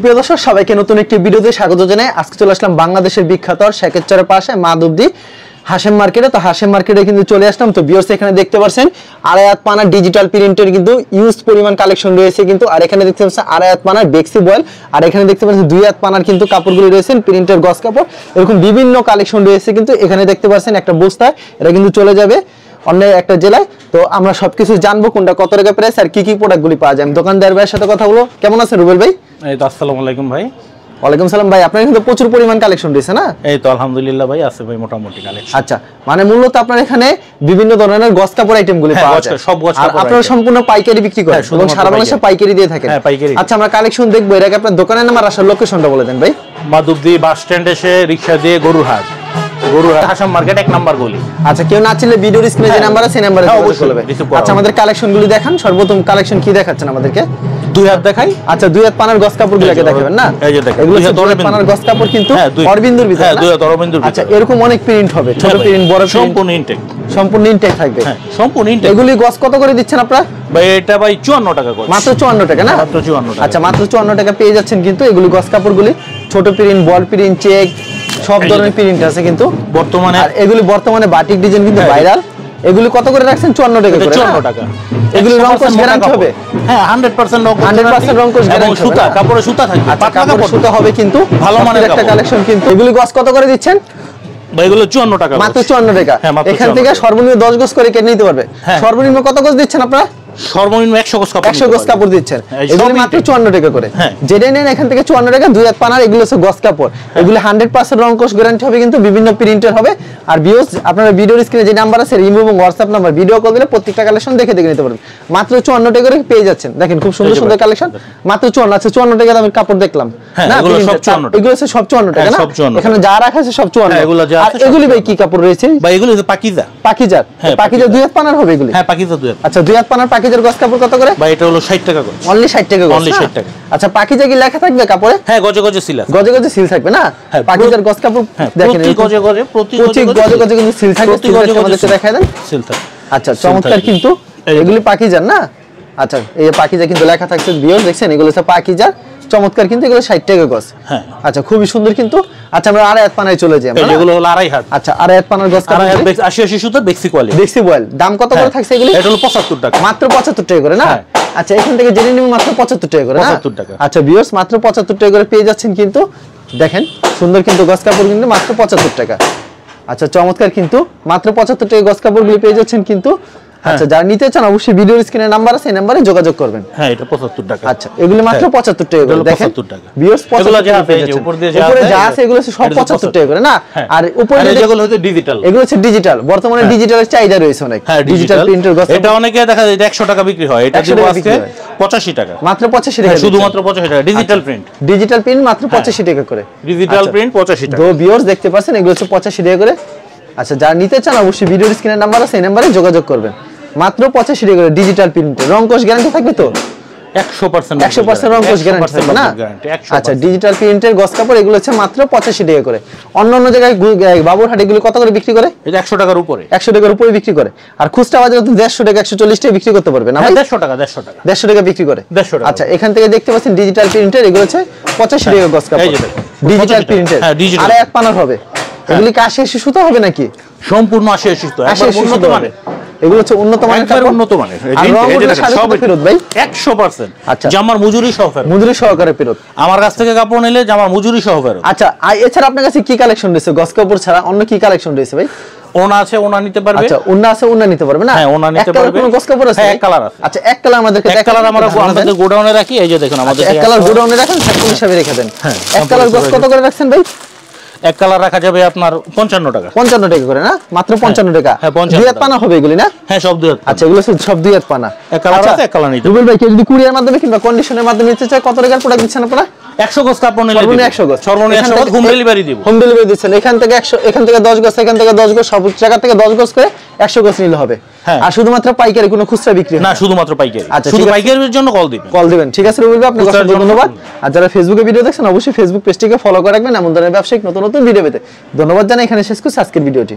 প্রিয় দর্শক সবাইকে নতুন একটি ভিডিওতে স্বাগত জানাই। আজকে চলে আসলাম বাংলাদেশের বিখ্যাত শেখেরচরের পাশে মাধবদী হাশেম মার্কেটে। তো হাশেম মার্কেটে কিন্তু চলে আসলাম। তো ভিউয়ার্স এখানে দেখতে পাচ্ছেন আড়াই হাত পানার ডিজিটাল প্রিন্টের কিন্তু ইউজ পরিমাণ কালেকশন রয়েছে কিন্তু। আর এখানে দেখতে পাচ্ছেন আড়াই হাত পানার বেক্সি বয়েল, আর এখানে দেখতে পাচ্ছেন দুই হাত পানার কিন্তু কাপড়গুলো রয়েছে প্রিন্টের গস কাপড়। এরকম বিভিন্ন কালেকশন রয়েছে কিন্তু। এখানে দেখতে পাচ্ছেন একটা বস্তায় এটা কিন্তু চলে যাবে অন্য একটা জেলায়। তো আমরা সবকিছু জানবো কোনটা কত টাকা প্রাইস আর কি কি প্রোডাক্টগুলি পাওয়া যায়। দোকানদার ভাইয়ের সাথে কথা বলবো। কেমন আছেন রুবেল ভাই? এই তো আসসালামু আলাইকুম ভাই। ওয়ালাইকুম সালাম ভাই। আপনার কিন্তু প্রচুর পরিমাণ কালেকশন রয়েছে না? এই তো আলহামদুলিল্লাহ ভাই, আছে ভাই মোটামুটি কালেকশন। আচ্ছা, মানে মূলত আপনার এখানে বিভিন্ন ধরনের গস কাপড় আইটেমগুলি পাওয়া যায়। সব গস কাপড়। আপনারা সম্পূর্ণ পাইকারি বিক্রি করেন এবং সারা বাংলাদেশে পাইকারি দিয়ে থাকেন? হ্যাঁ, পাইকারি। আচ্ছা, আমরা কালেকশন দেখবো। এর আগে আপনার দোকানের নাম আর আসার লোকেশনটা বলে দেন ভাই। মাধবদী বাস স্ট্যান্ড এসে রিকশা দিয়ে গরুরহাট হাসাম মার্কেট 1 নাম্বার গলি। আচ্ছা, কেউ না চিনলে ভিডিওর স্ক্রিনে যে নাম্বার আছে সেই নাম্বারে যোগাযোগ করবে। আচ্ছা, আমাদের কালেকশনগুলি দেখান। সর্বপ্রথম কালেকশন কি দেখাচ্ছেন আমাদেরকে? দুই হাত দেখাই। আচ্ছা, দুই হাত পানার গস কাপড়গুলোকে দেখাবেন না? এই যে দেখেন, এগুলো দুই হাত পানার গস কাপড় কিন্তু অরবিন্দুর ভিতরে। হ্যাঁ, দুই হাত অরবিন্দুর ভিতরে। আচ্ছা, এরকম অনেক প্রিন্ট হবে, ছোট প্রিন্ট, বড় প্রিন্ট, সম্পূর্ণ ইনটেক। সম্পূর্ণ ইনটেক থাকবে। হ্যাঁ, সম্পূর্ণ ইনটেক। এগুলি গস কত করে দিচ্ছেন আপনারা? ভাই এটা ভাই 54 টাকা করে। মাত্র 54 টাকা না? মাত্র 54 টাকা। আচ্ছা, মাত্র 54 টাকা পেয়ে যাচ্ছেন কিন্তু এগুলি গস কাপড়গুলি। ছোট প্রিন্ট, বল প্রিন্ট, চেক সব ধরনের প্রিন্ট আছে কিন্তু বর্তমানে। আর এগুলি বর্তমানে বাটিক ডিজাইন কিন্তু ভাইরাল। এগুলি কত করে রাখছেন? 54 টাকা করে। 54 টাকা। এগুলি রং কোশ গ্যারান্টি হবে? হ্যাঁ, 100% রং কোশ। 100% রং কোশ গ্যারান্টি। সুতা, কাপড়ে সুতা থাকবে। পাতলা কাপড় সুতা হবে কিন্তু ভালো মানের একটা কালেকশন কিন্তু। এগুলি গস কত করে দিচ্ছেন? ভাই এগুলো 54 টাকা। মাত্র 54 টাকা। এখান থেকে সর্বনিম্ন 10 গজ করে কেটে নিতে পারবে। সর্বনিম্ন কত গজ দিচ্ছেন আপনারা? সর্বনিম্ন 100 গজ কাপড়। 100 গজ কাপড় দিচ্ছেন। এগুলো মাত্র 54 টাকা করে। যেটা নেন এখান থেকে 54 টাকা। দুই হাত পানার এগুলো হচ্ছে গজ কাপড়। এগুলো 100% রং কোশ গ্যারান্টি হবে কিন্তু, বিভিন্ন প্রিন্টের হবে। আর ভিউয়ার্স আপনারা ভিডিওর স্ক্রিনে যে নাম্বার আছে ইমো এবং হোয়াটসঅ্যাপ নাম্বার, ভিডিও কল দিলে প্রত্যেকটা কালেকশন দেখে নিতে পারবেন। মাত্র 54 টাকা করে পেয়ে যাচ্ছেন। দেখেন খুব সুন্দর সুন্দর কালেকশন। মাত্র 54। আচ্ছা, 54 টাকা দামের কাপড় দেখলাম না? এগুলো সব 54 টাকা। এগুলো হচ্ছে সব 54 টাকা না? এখানে যা রাখা আছে সব 54। এগুলো যা আছে এগুলি ভাই কি কাপড় রয়েছে? ভাই এগুলো পাকিজা। পাকিজা। পাকিজা দুই হাত পানার হবে এগুলি? হ্যাঁ, পাকিজা দুই হাত। আচ্ছা, দুই হাত পানার পাকিজার গজ কাপড় কত করে? ভাই এটা হলো 60 টাকা করে। অনলি 60 টাকা করে। অনলি 60 টাকা। আচ্ছা, পাকিজা কি লেখা থাকবে কাপড়ে? হ্যাঁ, গজে গজে সিল আছে। গজে গজে সিল থাকবে না? পাকিজার গজ কাপড় দেখেন প্রতি গজে গজে, প্রতি গজে গজে কিন্তু সিল থাকবে। আমাদেরকে দেখায় দেন। সিল থাকে। আচ্ছা, চমৎকার কিন্তু। এগুলি পাকিজার না? আচ্ছা, এই পাকিজা কিন্তু লেখা থাকছে। ভিউয়ার্স দেখছেন এগুলো হচ্ছে পাকিজার। চমৎকার কিন্তু এগুলো 60 টাকা গজ। হ্যাঁ, আচ্ছা, খুবই সুন্দর কিন্তু। আচ্ছা, আমরা আড়াই হাত পানায় চলে যাই। এগুলো হলো আড়াই হাত। আচ্ছা, আড়াই হাত পানার গজ কাপড় 80 সুতা বেক্সি কোয়ালিটি। বেক্সি বয়েল। দাম কত করে থাকছে এগুলি? এটা হলো 75 টাকা। মাত্র 75 টাকা করে না? আচ্ছা, এখান থেকে জেনে নিব মাত্র 75 টাকা করে না? 75 টাকা। আচ্ছা ভিউয়ার্স, মাত্র 75 টাকা করে পেয়ে যাচ্ছেন কিন্তু। দেখেন সুন্দর কিন্তু গজ কাপড় কিন্তু মাত্র 75 টাকা। আচ্ছা, চমৎকার কিন্তু। মাত্র 75 টাকা গজ কাপড়গুলি পেয়ে যাচ্ছেন কিন্তু। আচ্ছা, যারা নিতে চান অবশ্যই ভিডিওর স্ক্রিনে নাম্বার আছে, এই নম্বরে যোগাযোগ করবেন। হ্যাঁ, এটা 75 টাকা। আচ্ছা, এগুলো মাত্র 75 টাকা করে। দেখেন 75 টাকা। ভিউয়ার্স, 75 টাকা পেয়ে যাচ্ছেন। উপরে যা আছে এগুলো সব 75 টাকা করে না? আর উপরে যেগুলো হচ্ছে ডিজিটাল, এগুলো হচ্ছে ডিজিটাল। বর্তমানে ডিজিটালের চাহিদা রয়েছে অনেক। ডিজিটাল প্রিন্টের গস। এটা অনেকে দেখা যায় 100 টাকা বিক্রি হয়, এটা দিব আজকে 85 টাকা। মাত্র 85 টাকা। শুধুমাত্র 85 টাকা। Digital print. ডিজিটাল প্রিন্ট মাত্র 85 টাকা করে। ডিজিটাল প্রিন্ট 85 টাকা। তো ভিউয়ার্স দেখতে পাচ্ছেন এগুলো হচ্ছে 85 টাকা করে। আচ্ছা, যারা নিতে চান অবশ্যই ভিডিওর স্ক্রিনে নাম্বার আছে, এই নম্বরে যোগাযোগ করবেন। মাত্র 85 টাকা করে ডিজিটাল প্রিন্ট। রং কোশ গ্যারান্টি থাকবে তো? 100% রং কোশ গ্যারান্টি থাকবে না? আচ্ছা, ডিজিটাল প্রিন্টের গস কাপড় এগুলো হচ্ছে মাত্র 85 টাকা করে। অন্য অন্য জায়গায় বাবুরহাট এগুলো কত করে বিক্রি করে? এটা 100 টাকার উপরে। 100 টাকার উপরে বিক্রি করে। আর খুচরা বাজারে তো 150 টাকা 140 টাকা বিক্রি করতে পারবে না? 150 টাকা। 150 টাকা বিক্রি করে। 150 টাকা। আচ্ছা, এখান থেকে দেখতে পাচ্ছেন ডিজিটাল প্রিন্টের এগুলো হচ্ছে 85 টাকা গস কাপড়। ডিজিটাল প্রিন্টের। আর এক পানার হবে। এগুলি কি 80 সুতা হবে নাকি? সম্পূর্ণ 80 সুতা। একবার উন্নত মানের। এগুলো হচ্ছে উন্নত মানের কাপড়। উন্নত মানের। আর রংগুলো সব ফেরত ভাই? 100%। আচ্ছা, জামার মজুরি সহ ফেরত। মজুরি সহকারে ফেরত। আমার কাছ থেকে কাপড় নিলে জামার মজুরি সহ ফেরত। আচ্ছা, এছাড়া আপনার কাছে কি কালেকশন রয়েছে? গস কাপড় ছাড়া অন্য কি কালেকশন রয়েছে ভাই? ওনা আছে, ওনা নিতে পারবে। আচ্ছা, ওনা আছে, ওনা নিতে পারবে না? হ্যাঁ, ওনা নিতে পারবে। কোন গস কাপড় আছে? হ্যাঁ, এক কালার আছে। আচ্ছা, এক কালার আমাদেরকে এক কালার আমরা গোডাউনে রাখি। এই যে দেখুন আমাদের এক কালার গোডাউনে রাখেন, স্যাম্পল হিসাবে রেখে দেন। হ্যাঁ, এক কালার গস কত করে রাখছেন ভাই? এক কালার রাখা যাবে আপনার 55 টাকা। 55 টাকা করে না? মাত্র 55 টাকা। হ্যাঁ, 55 দুই হাত পানা হবে এগুলি না? হ্যাঁ, সব দুই হাত। আচ্ছা, এগুলো সব দুই হাত পানা। এক কালার আছে, এক কালার নিতে। রুবেল ভাই, কেউ যদি কুরিয়ার মাধ্যমে কিংবা কন্ডিশনের মাধ্যমে নিতে চায় কত টাকার প্রোডাক্ট দিচ্ছেন আপনারা? 100 গজ কাপড় নিলে সর্বনিম্ন 100 গজ। সর্বনিম্ন 100 গজ হোম ডেলিভারি দিব। হোম ডেলিভারি দিচ্ছেন। এখান থেকে 100, এখান থেকে 10 গজ, এখান থেকে 10 গজ, সব জায়গা থেকে 10 গজ করে 100 গজ নিলে হবে। আর শুধুমাত্র পাইকারি, কোনো খুচরা বিক্রি না? শুধুমাত্র পাইকারি। আচ্ছা, শুধু পাইকারির জন্য কল দিবেন। ঠিক আছে রুবেল ভাই, আপনাকে অসংখ্য ধন্যবাদ। আর যারা ফেসবুকে ভিডিও দেখছেন অবশ্যই ফেসবুক পেজটিকে ফলো করে রাখবেন এমন ধরনের ব্যবসায়িক নতুন নতুন ভিডিও পেতে। ধন্যবাদ জানাই। এখানে শেষ করছি আজকের ভিডিওটি।